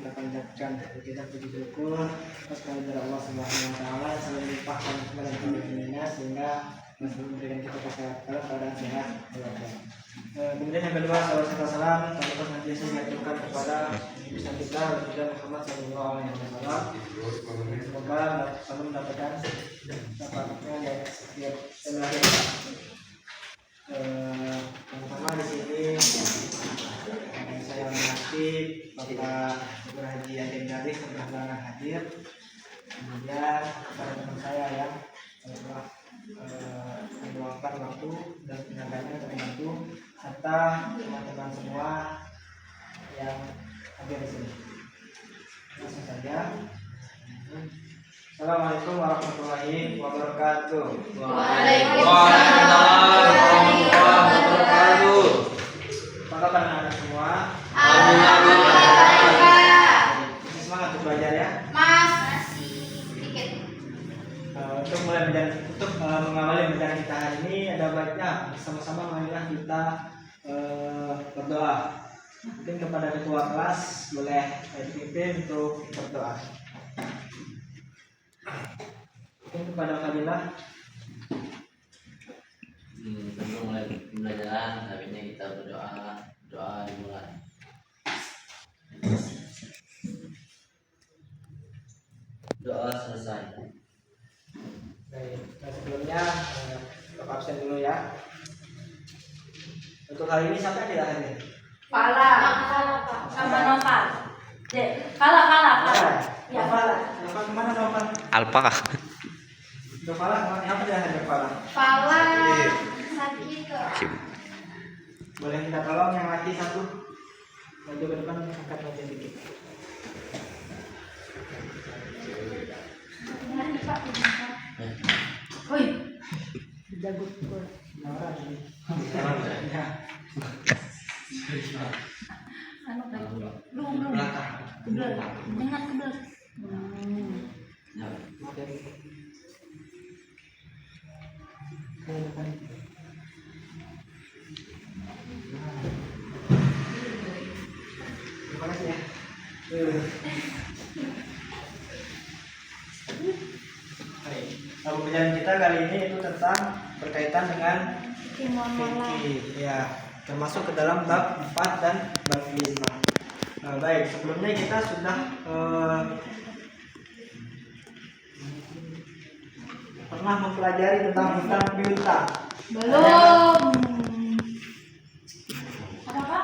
kita panjatkan kita puji syukur atas kehadiran Allah Subhanahu wa taala yang selalu melimpahkan kepada kita sehingga masih memberikan kita kesehatan keadaan sehat. Kemudian yang kedua, salam kami senantiasa mengaturkan kepada Nabi kita Rasulullah Muhammad sallallahu alaihi wasallam. Semoga selalu mendapatkan dapatnya ya setiap selalu pertama di sini saya mengerti Bapak Ibu Haji Aden Garis yang berhalangan hadir. Kemudian kepada teman saya yang telah meluangkan waktu dan tenaganya untuk membantu, serta teman-teman semua yang hadir di sini. Langsung saja. Assalamualaikum warahmatullahi wabarakatuh. Waalaikumsalam warahmatullahi wabarakatuh. Apa kabar anak-anak semua? Alhamdulillah. Semangat untuk belajar ya. Masih sedikit. Untuk mengawali belajar kita hari ini, ada baiknya sama-sama marilah kita berdoa. Mungkin kepada ketua kelas boleh dipimpin untuk berdoa. Mungkin kepada Fadilah. Tentu mulai pembelajaran, habisnya kita berdoa, doa dimulai. Doa selesai. Baik, sebelumnya untuk absen dulu ya. Untuk hari ini siapa yang tidak hadir? Fala. Sama Noval. Fala. Ya, Fala. Noval kemana Noval? Alpa. Noval kemana? Apa tidak hadir Fala? Fala. Sakit kok. Boleh kita tolong yang laki satu maju ke depan, angkat maju sedikit. Woi. Jago kok. Nora ini. Anu kayak belum. Kebel. Jangan kebel. Terima kasih ya. Baik. Pembelajaran kita kali ini itu tentang berkaitan dengan fikih, ya, termasuk ke dalam bab 4 dan bab 5. Baik, sebelumnya kita sudah pernah mempelajari tentang hutang piutang. Belum. Ada Pak?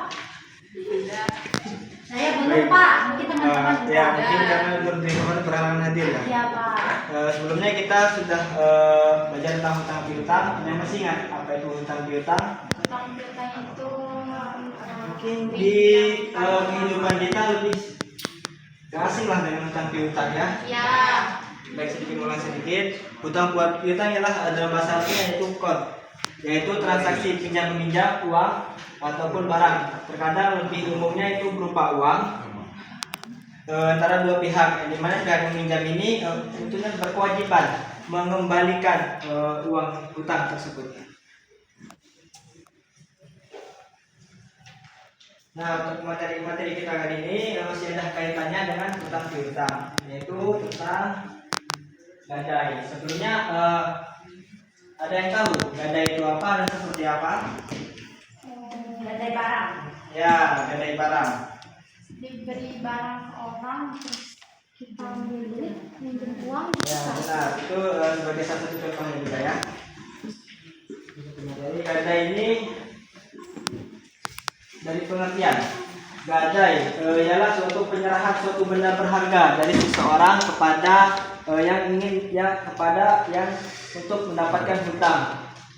Saya belum Pak. Mungkin teman-teman Ya, sudah mungkin ada. karena berhalangan hadir ya. Iya Pak. Sebelumnya kita sudah belajar tentang hutang piutang. Yang masih ingat apa itu hutang piutang? Hutang piutang itu Mungkin di kehidupan kita lebih gak asing lah dengan hutang piutang ya. ya. Baik, sedikit ulang sedikit. Hutang piutang adalah bahasa artinya yaitu qard, yaitu transaksi pinjam meminjam uang ataupun barang. Terkadang lebih umumnya itu berupa uang antara dua pihak, di mana pihak meminjam ini tentunya berkewajiban mengembalikan uang hutang tersebut. Nah, untuk materi kita kali ini masih ada kaitannya dengan hutang piutang, yaitu tentang gadai. Sebelumnya ada yang tahu gadai itu apa dan seperti apa? Gadai barang. Ya, gadai barang. Diberi barang orang terus kita beli minjem uang Ya, benar. Itu sebagai salah satu contohnya juga ya. Jadi gadai ini dari pengertian gadai ialah suatu penyerahan suatu benda berharga dari seseorang kepada yang untuk mendapatkan hutang,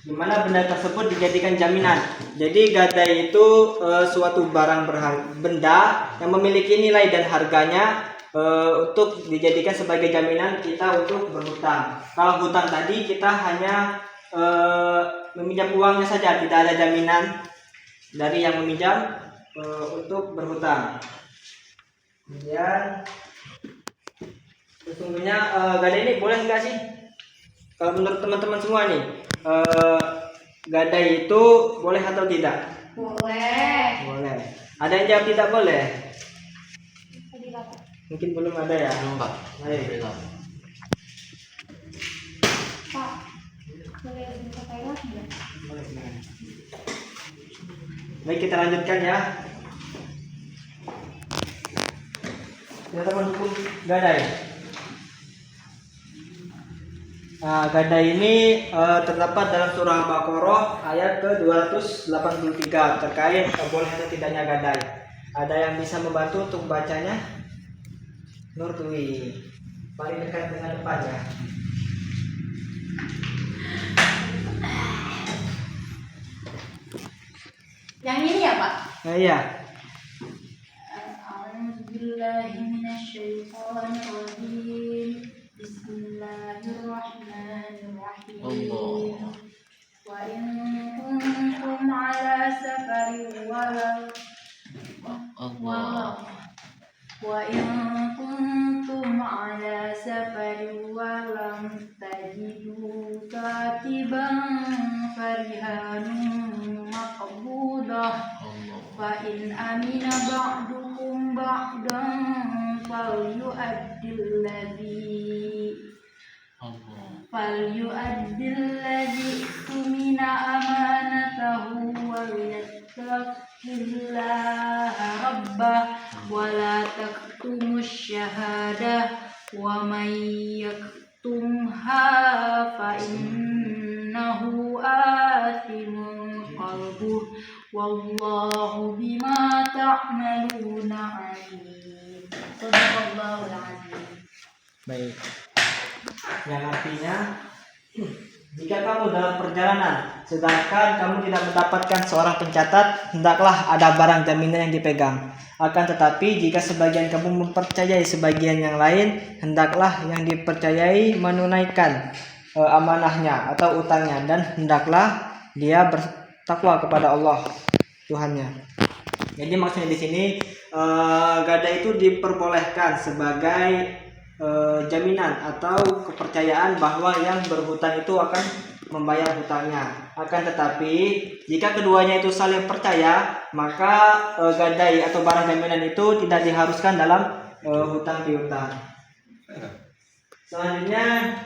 di mana benda tersebut dijadikan jaminan. Jadi gadai itu suatu barang benda yang memiliki nilai dan harganya untuk dijadikan sebagai jaminan kita untuk berhutang. Kalau hutang tadi kita hanya meminjam uangnya saja, tidak ada jaminan dari yang meminjam untuk berhutang. Kemudian sesungguhnya gadai ini boleh nggak sih? Kalau menurut teman-teman semua nih, gadai itu boleh atau tidak? boleh. Boleh. Ada yang jawab tidak boleh? Tadi dapat Mungkin belum ada ya. Belum Pak. Baik. Belum. Pak, boleh minta Thailand nggak? Baik, kita lanjutkan ya. Ya teman hukum gadai. Nah, gadai ini terdapat dalam surah Al-Baqarah ayat ke-283 terkait boleh atau tidaknya gadai. Ada yang bisa membantu untuk bacanya? Nur Dwi, paling dekat dengan depannya. Yang ini ya Pak? Nah, iya. A'udzubillahiminasyaitonirrajim. Bismillahirrahmanirrahim. Allah. Wa in kuntum ala safarin Allah. وإن كنتم على سفر ولم تجدوا كاتبا فرهان مقبوضة فإن أمن بعضكم بعضا فليؤدي الذي اؤتمن أمانته وليتق الله ربه ولا تكتموا الشهادة ومن يكتمها فإنه آثم قلبه والله بما تعملون عليم. Sadaqallahul azim. Baik. Yang artinya jika kamu dalam perjalanan sedangkan kamu tidak mendapatkan seorang pencatat, hendaklah ada barang jaminan yang dipegang. Akan tetapi jika sebagian kamu mempercayai sebagian yang lain, hendaklah yang dipercayai menunaikan amanahnya atau utangnya, dan hendaklah dia bertakwa kepada Allah Tuhannya. Jadi maksudnya di sini gadai itu diperbolehkan sebagai jaminan atau kepercayaan bahwa yang berhutang itu akan membayar hutangnya. Akan tetapi jika keduanya itu saling percaya, maka gadai atau barang jaminan itu tidak diharuskan dalam hutang piutang. Selanjutnya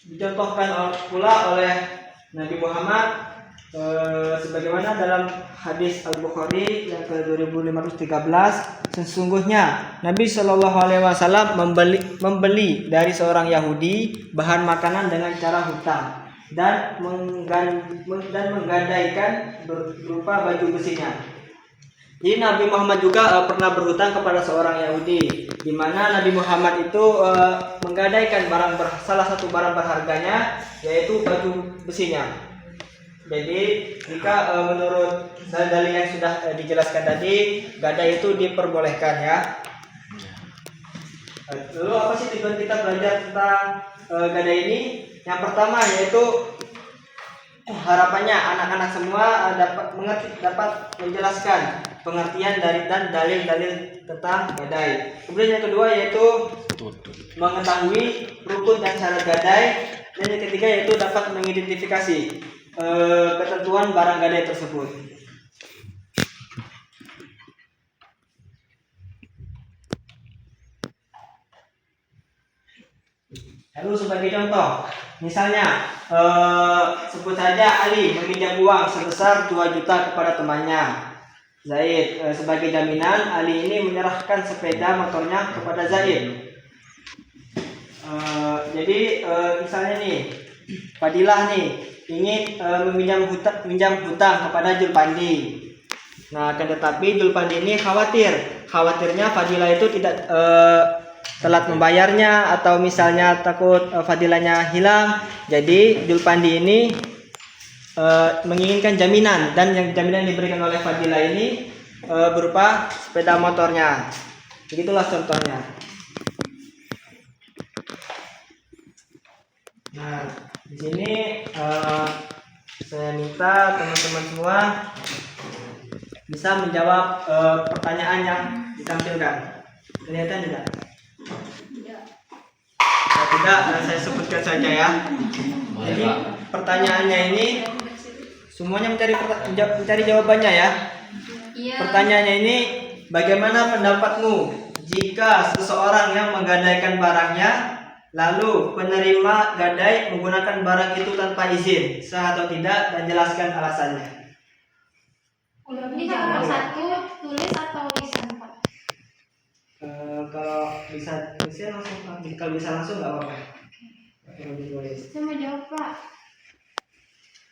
dicontohkan pula oleh Nabi Muhammad sebagaimana dalam hadis Al-Bukhari yang ke-2513, sesungguhnya Nabi Shallallahu Alaihi Wasallam membeli dari seorang Yahudi bahan makanan dengan cara hutang dan menggadaikan berupa baju besinya. Jadi Nabi Muhammad juga pernah berhutang kepada seorang Yahudi, di mana Nabi Muhammad itu menggadaikan salah satu barang berharganya, yaitu baju besinya. Jadi jika menurut dalil yang sudah dijelaskan tadi, gadai itu diperbolehkan ya. Lalu apa sih tujuan kita belajar tentang gadai ini? Yang pertama yaitu harapannya anak-anak semua dapat menjelaskan pengertian dari dan dalil-dalil tentang gadai. Kemudian yang kedua yaitu mengetahui rukun dan syarat gadai, dan yang ketiga yaitu dapat mengidentifikasi ketentuan barang gadai tersebut. Lalu sebagai contoh, misalnya sebut saja Ali meminjam uang sebesar 2 juta kepada temannya Zaid. Sebagai jaminan, Ali ini menyerahkan sepeda motornya kepada Zaid. Jadi misalnya nih, Fadilah nih ingin meminjam hutang kepada Julpandi. Nah, akan tetapi Julpandi ini khawatirnya Fadilah itu tidak telat membayarnya, atau misalnya takut Fadilahnya hilang. Jadi Julpandi ini menginginkan jaminan, dan yang jaminan yang diberikan oleh Fadilah ini berupa sepeda motornya. Begitulah contohnya. Nah, di sini saya minta teman-teman semua bisa menjawab pertanyaan yang ditampilkan. Kelihatan tidak? Tidak, saya sebutkan saja ya. Jadi pertanyaannya ini semuanya mencari jawabannya ya. Iya. Pertanyaannya ini, bagaimana pendapatmu jika seseorang yang menggadaikan barangnya, lalu penerima gadai menggunakan barang itu tanpa izin, sah atau tidak, dan jelaskan alasannya. Ini kalau satu tulis atau lisan Pak? Kalau bisa langsung, kalau bisa langsung nggak apa-apa. Kalau ditulis. Saya mau jawab Pak.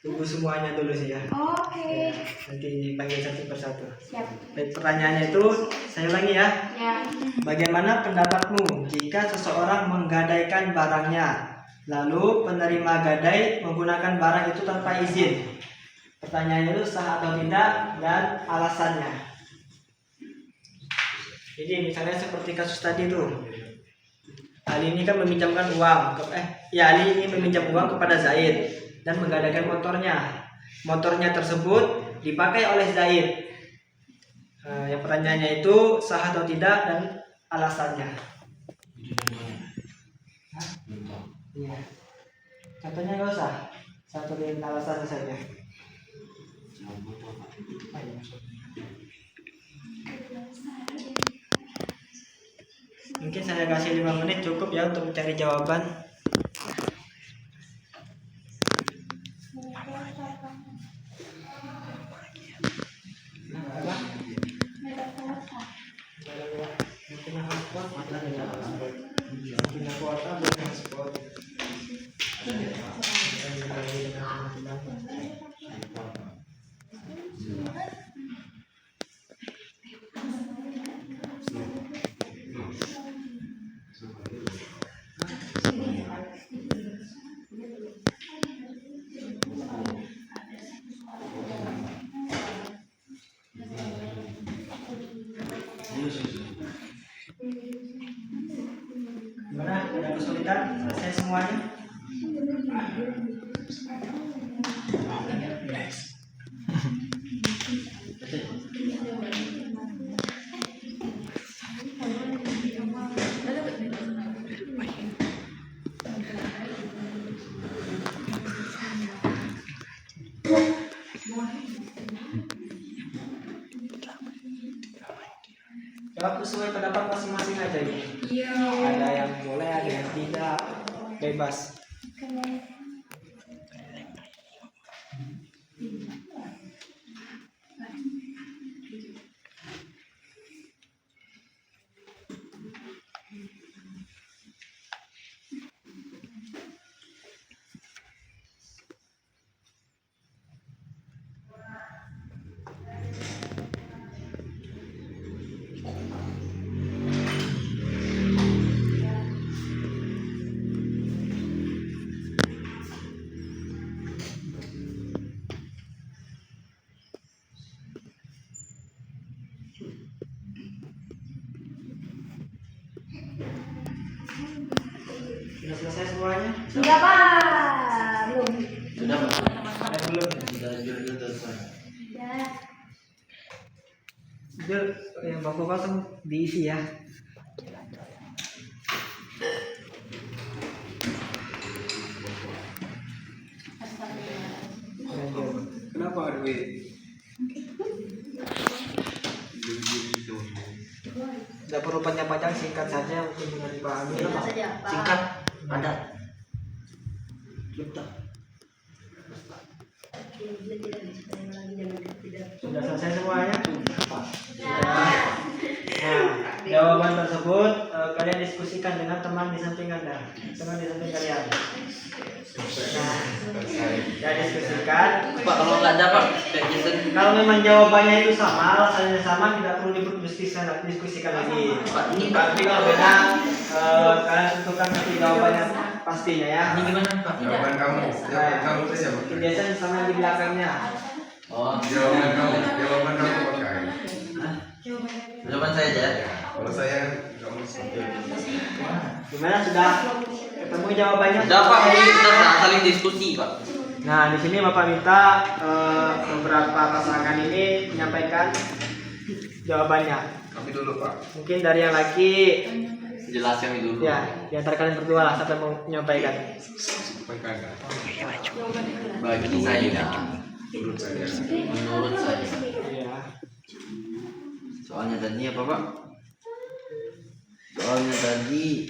Tunggu semuanya dulu sih ya. Oke. Nanti dipanggil satu persatu. Siap. Baik, pertanyaannya itu saya ulangi ya. Ya. Bagaimana pendapatmu jika seseorang menggadaikan barangnya, lalu penerima gadai menggunakan barang itu tanpa izin? Pertanyaannya itu sah atau tidak dan alasannya. Jadi misalnya seperti kasus tadi tuh, Ali ini kan meminjamkan uang, Ali ini meminjam uang kepada Zaid dan menggadaikan motornya. Motornya tersebut dipakai oleh Zaid. Yang pertanyaannya itu sah atau tidak dan alasannya. Iya. Contohnya nggak usah. Satu dan alasannya saja. Mungkin saya kasih 5 menit cukup ya untuk mencari jawaban. Gimana? Ada kesulitan? Selesai semuanya? Jawab sesuai pendapat masing-masing aja ini. Iya. Ada yang boleh, ada yang tidak, bebas. Sudah selesai semuanya? Sudah Pak. Belum. Sudah Pak. Ada belum? Sudah selesai. Ya. Jul, yang bangku kosong diisi ya. Kenapa duit? Tidak perlu panjang-panjang, singkat saja untuk mudah dipahami. Singkat, padat. Sudah selesai semuanya? Nah, jawaban tersebut kalian diskusikan dengan teman di samping Anda, teman di samping kalian. Nah, ya diskusikan. Pak, kalau nggak ada Pak, kayak Jason. Kalau memang jawabannya itu sama, alasannya sama, tidak perlu diskusikan lagi. Pak, ini Pak. Tapi kalau beda, kalian tentukan nanti jawabannya pastinya ya. Ini gimana Pak? Jawaban kamu itu siapa? Biasanya sama di belakangnya. Oh, Jawaban kamu pakai. jawaban saya aja. Kalau saya kamu Gimana, sudah ketemu jawabannya? Sudah Pak, ini kita saling diskusi Pak. Nah, di sini Bapak minta beberapa pasangan ini menyampaikan jawabannya. kami dulu Pak. Mungkin dari yang laki, Jelas kami dulu. ya, di antara kalian berdua lah, siapa yang mau menyampaikan? Sampaikan. Bagi saya, Menurut saya. menurut saya. Iya. Soalnya tadi apa Pak? soalnya tadi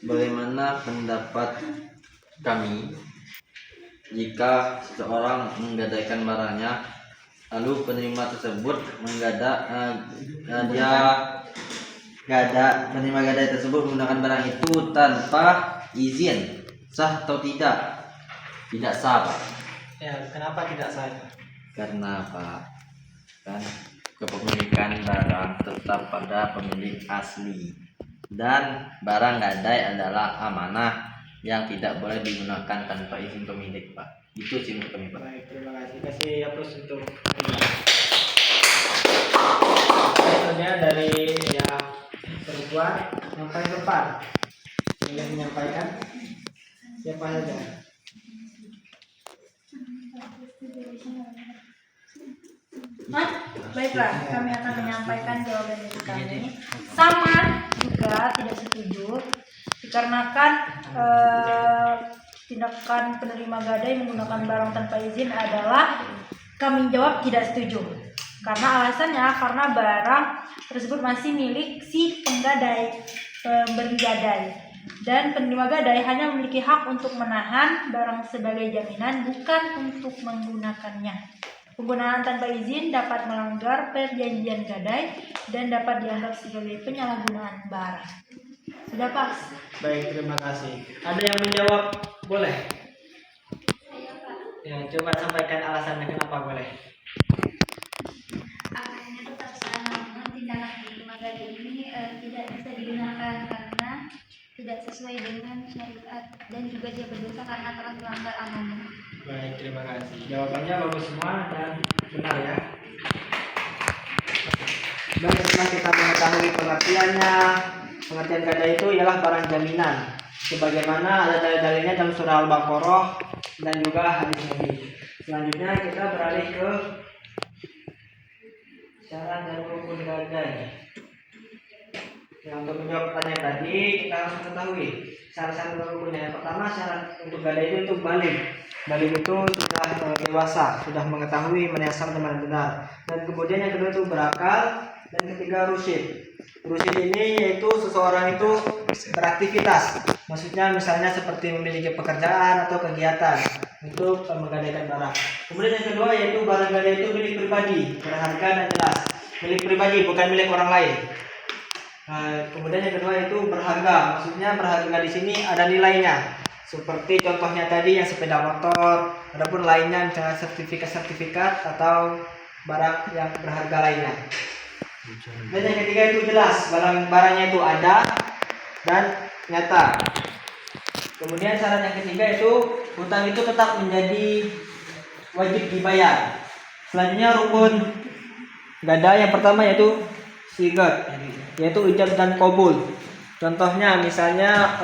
bagaimana pendapat kami jika seseorang menggadaikan barangnya lalu penerima tersebut penerima gadai tersebut menggunakan barang itu tanpa izin, sah atau tidak? Tidak sah, Pak. Ya, kenapa tidak sah? Karena Pak, kan kepemilikan barang tetap pada pemilik asli dan barang gadai adalah amanah yang tidak boleh digunakan tanpa izin pemilik, Pak. Itu sih menurut kami, Pak. Baik, terima kasih. Kasih aplaus untuk selanjutnya dari yang perempuan yang paling depan ingin menyampaikan siapa saja. Baiklah, kami akan menyampaikan jawaban dari kami. Sama juga tidak setuju dikarenakan tindakan penerima gadai menggunakan barang tanpa izin adalah kami jawab tidak setuju. Karena alasannya karena barang tersebut masih milik si pemberi gadai. Dan penerima gadai hanya memiliki hak untuk menahan barang sebagai jaminan, bukan untuk menggunakannya. Penggunaan tanpa izin dapat melanggar perjanjian gadai dan dapat dianggap sebagai penyalahgunaan barang. Sudah pas? Baik, terima kasih. Ada yang menjawab? Boleh. Ya, coba sampaikan alasannya kenapa boleh. Akhirnya tetap sah, namun tindakan penerima gadai ini tidak bisa digunakan karena tidak sesuai dengan syariat dan juga dia berdosa karena telah melanggar amanah. Baik, terima kasih. Jawabannya bagus semua dan benar ya. Baik, setelah kita mengetahui pengertiannya, pengertian gadai itu ialah barang jaminan. Sebagaimana ada dalil-dalilnya dalam surah Al-Baqarah dan juga hadis Nabi. Selanjutnya kita beralih ke syarat dan rukun gadai. Yang untuk menjawab pertanyaan tadi kita harus mengetahui syarat-syarat dan rukunnya. Yang pertama, syarat untuk gadai itu untuk baligh. Baligh itu sudah dewasa, sudah mengetahui mana yang salah dan mana benar. Dan kemudian yang kedua itu berakal, dan ketiga rusyid. Rusyid ini yaitu seseorang itu beraktivitas. Maksudnya misalnya seperti memiliki pekerjaan atau kegiatan untuk menggadaikan barang. Kemudian yang kedua yaitu barang gadai itu milik pribadi, berharga dan jelas. Milik pribadi, bukan milik orang lain. Kemudian yang kedua itu berharga. Maksudnya berharga di sini ada nilainya. Seperti contohnya tadi yang sepeda motor, adapun lainnya misalnya sertifikat atau barang yang berharga lainnya. Dan yang ketiga itu jelas, barangnya itu ada dan nyata. Kemudian syarat yang ketiga itu hutang itu tetap menjadi wajib dibayar. Selanjutnya rukun gadai yang pertama yaitu sigat, yaitu ijab dan qabul. Contohnya misalnya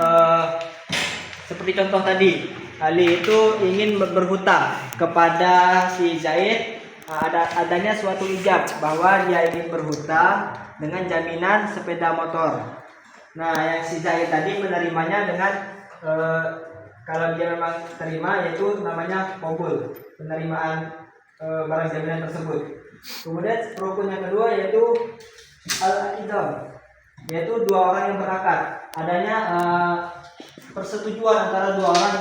seperti contoh tadi, Ali itu ingin berhutang kepada si Zaid. Adanya suatu ijab bahwa dia ingin berhutang dengan jaminan sepeda motor. Nah, yang si Zaid tadi menerimanya dengan kalau dia memang terima yaitu namanya qabul, penerimaan barang jaminan tersebut. Kemudian rukun yang kedua yaitu al-aqdam, yaitu dua orang yang berakad. Adanya persetujuan antara dua orang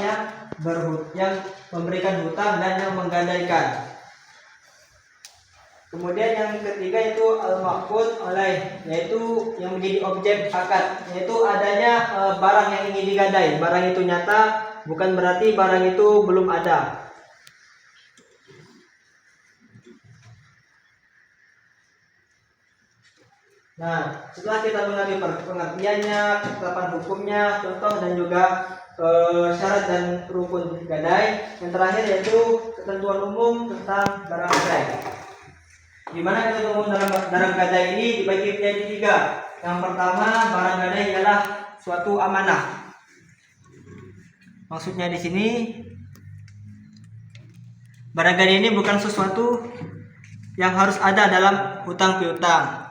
yang memberikan hutang dan yang menggadaikan. Kemudian yang ketiga itu al-maqud alaih, yaitu yang menjadi objek akad, yaitu adanya barang yang ingin digadai. Barang itu nyata, bukan berarti barang itu belum ada. Nah, setelah kita mengenai pengertiannya, ketetapan hukumnya, contoh dan juga syarat dan rukun gadai, yang terakhir yaitu ketentuan umum tentang barang gadai. Di mana ketentuan umum dalam barang gadai ini dibagi menjadi tiga. Yang pertama, barang gadai ialah suatu amanah. Maksudnya di sini barang gadai ini bukan sesuatu yang harus ada dalam hutang piutang.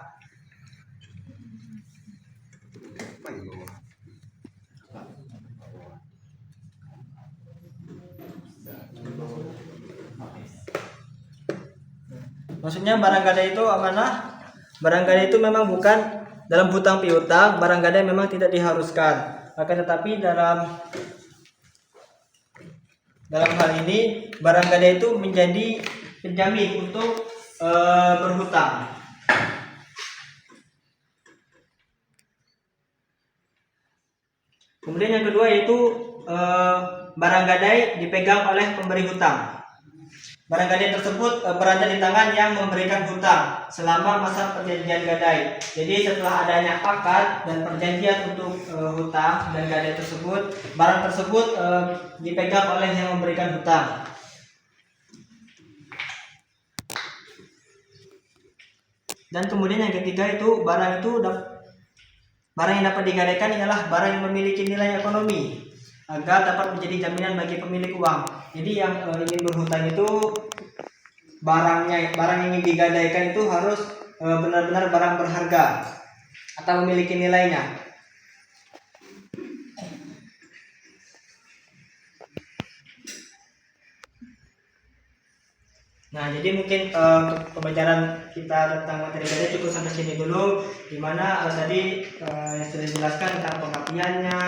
Maksudnya barang gadai itu amanah. Barang gadai itu memang bukan dalam hutang piutang barang gadai memang tidak diharuskan. Akan tetapi dalam hal ini barang gadai itu menjadi penjamin untuk berhutang. Kemudian yang kedua yaitu barang gadai dipegang oleh pemberi hutang. Barang gadai tersebut berada di tangan yang memberikan hutang selama masa perjanjian gadai. Jadi setelah adanya akad dan perjanjian untuk hutang dan gadai tersebut, barang tersebut dipegang oleh yang memberikan hutang. Dan kemudian yang ketiga itu barang yang dapat digadaikan ialah barang yang memiliki nilai ekonomi agar dapat menjadi jaminan bagi pemilik uang. Jadi yang ingin berhutang itu barang yang ingin digadaikan itu harus benar-benar barang berharga atau memiliki nilainya. Nah, jadi mungkin pembelajaran kita tentang materi gadai cukup sampai sini dulu, dimana tadi yang sudah dijelaskan tentang pengertiannya,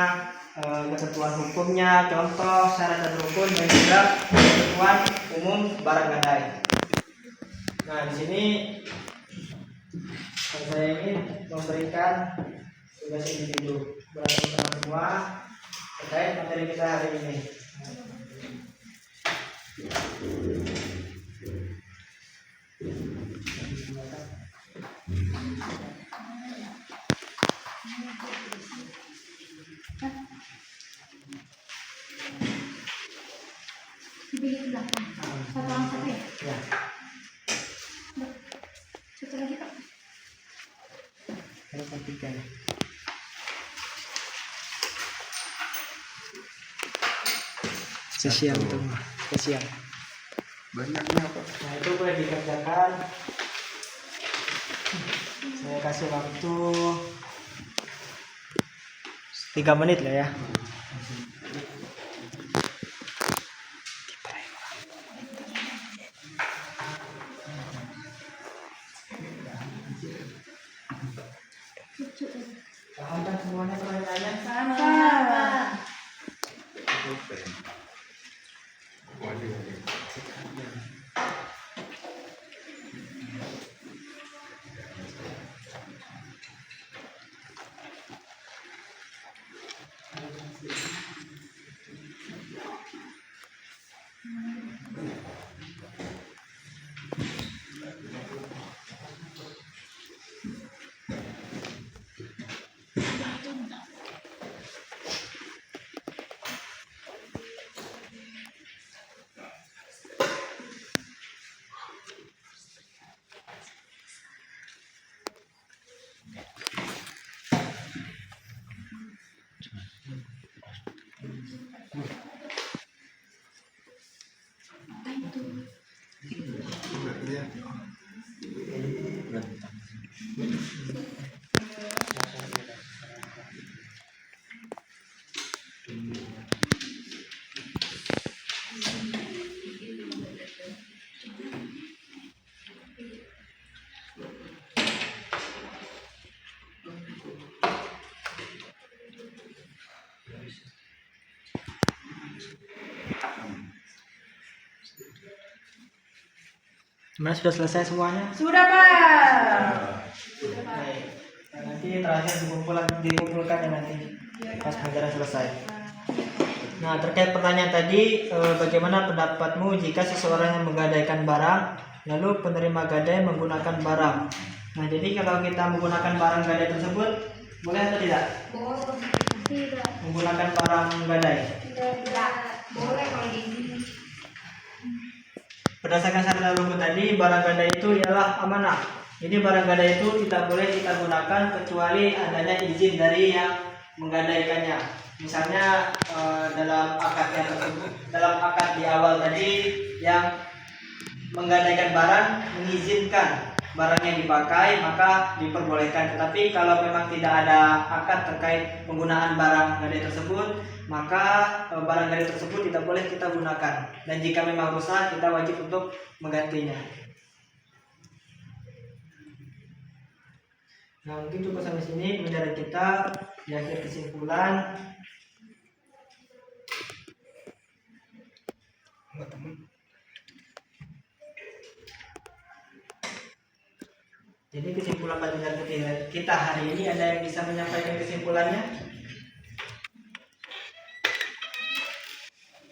ketentuan hukumnya, contoh, syarat dan rukun, dan juga ketentuan umum barang gadai. Nah, di sini saya ingin memberikan tugas individu buat teman-teman semua terkait materi kita hari ini. Pilih belakang. Satu orang satu ya? Ya. Satu lagi Pak. Saya perhatikan. Spesial tuh, spesial. Banyaknya apa? Nah, itu boleh dikerjakan. Saya kasih waktu 3 menit lah ya. Paham kan semuanya pertanyaannya? Sama. Waduh. Gimana, sudah selesai semuanya? Sudah Pak. Baik. Nah, nanti terakhir dikumpulkan ya nanti pas pelajaran selesai. Nah, terkait pertanyaan tadi, bagaimana pendapatmu jika seseorang yang menggadaikan barang lalu penerima gadai menggunakan barang? Nah, jadi kalau kita menggunakan barang gadai tersebut boleh atau tidak? Tidak. Menggunakan barang gadai. Tidak. Boleh kalau di sini. Berdasarkan syarat dan rukun tadi, barang gadai itu ialah amanah. Jadi barang gadai itu tidak boleh kita gunakan kecuali adanya izin dari yang menggadaikannya. Misalnya dalam akadnya tersebut, dalam akad di awal tadi yang menggadaikan barang mengizinkan barangnya dipakai, maka diperbolehkan. Tetapi kalau memang tidak ada akad terkait penggunaan barang gadai tersebut, maka barang gadai tersebut tidak boleh kita gunakan. Dan jika memang rusak, kita wajib untuk menggantinya. Nah, mungkin cukup sampai sini pembelajaran kita. Di akhir kesimpulan, jadi kesimpulan pelajaran kita hari ini, ada yang bisa menyampaikan kesimpulannya?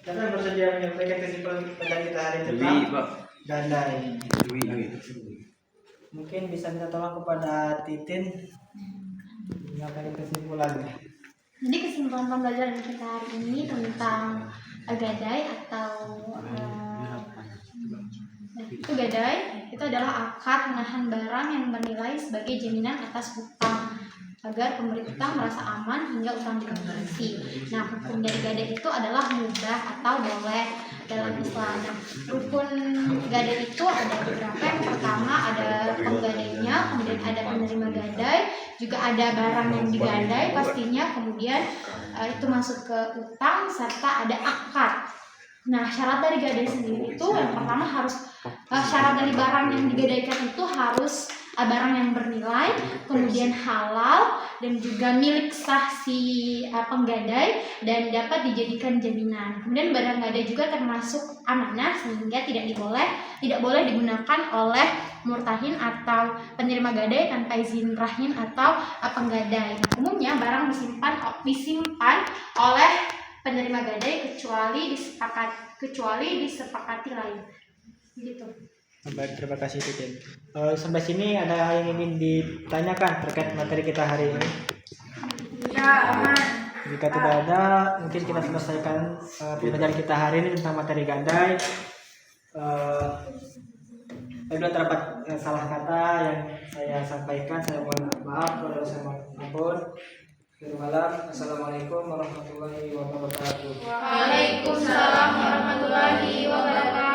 Siapa yang bersedia menyampaikan kesimpulan pelajaran kita hari ini tentang gadai? Mungkin bisa minta tolong kepada Titin menyampaikan kesimpulannya. Jadi kesimpulan pembelajaran kita hari ini tentang gadai atau itu gadai itu adalah akad menahan barang yang bernilai sebagai jaminan atas hutang agar pemerintah merasa aman hingga utang dilunasi. Nah, hukum dari gadai itu adalah mubah atau boleh dalam Islam. Nah, rukun gadai itu ada beberapa. Yang pertama ada penggadainya, kemudian ada penerima gadai, juga ada barang yang digadai pastinya, kemudian itu masuk ke utang, serta ada akad. Nah, syarat dari gadai sendiri itu yang pertama harus syarat dari barang yang digadaikan itu harus barang yang bernilai, kemudian halal, dan juga milik sah si penggadai dan dapat dijadikan jaminan. Kemudian barang gadai juga termasuk amanah sehingga tidak boleh digunakan oleh murtahin atau penerima gadai tanpa izin rahin atau penggadai. Nah, umumnya barang disimpan oleh penerima gadai kecuali disepakati lain. Gitu. Baik, terima kasih Titin. Sampai sini ada yang ingin ditanyakan terkait materi kita hari ini? Ya, aman. Jika tidak ada, mungkin kita selesaikan pembelajaran kita hari ini tentang materi gadai. Apabila terdapat salah kata yang saya sampaikan, saya mohon maaf. Kalau saya mohon ampun. Assalamualaikum warahmatullahi wabarakatuh. Waalaikumsalam warahmatullahi wabarakatuh.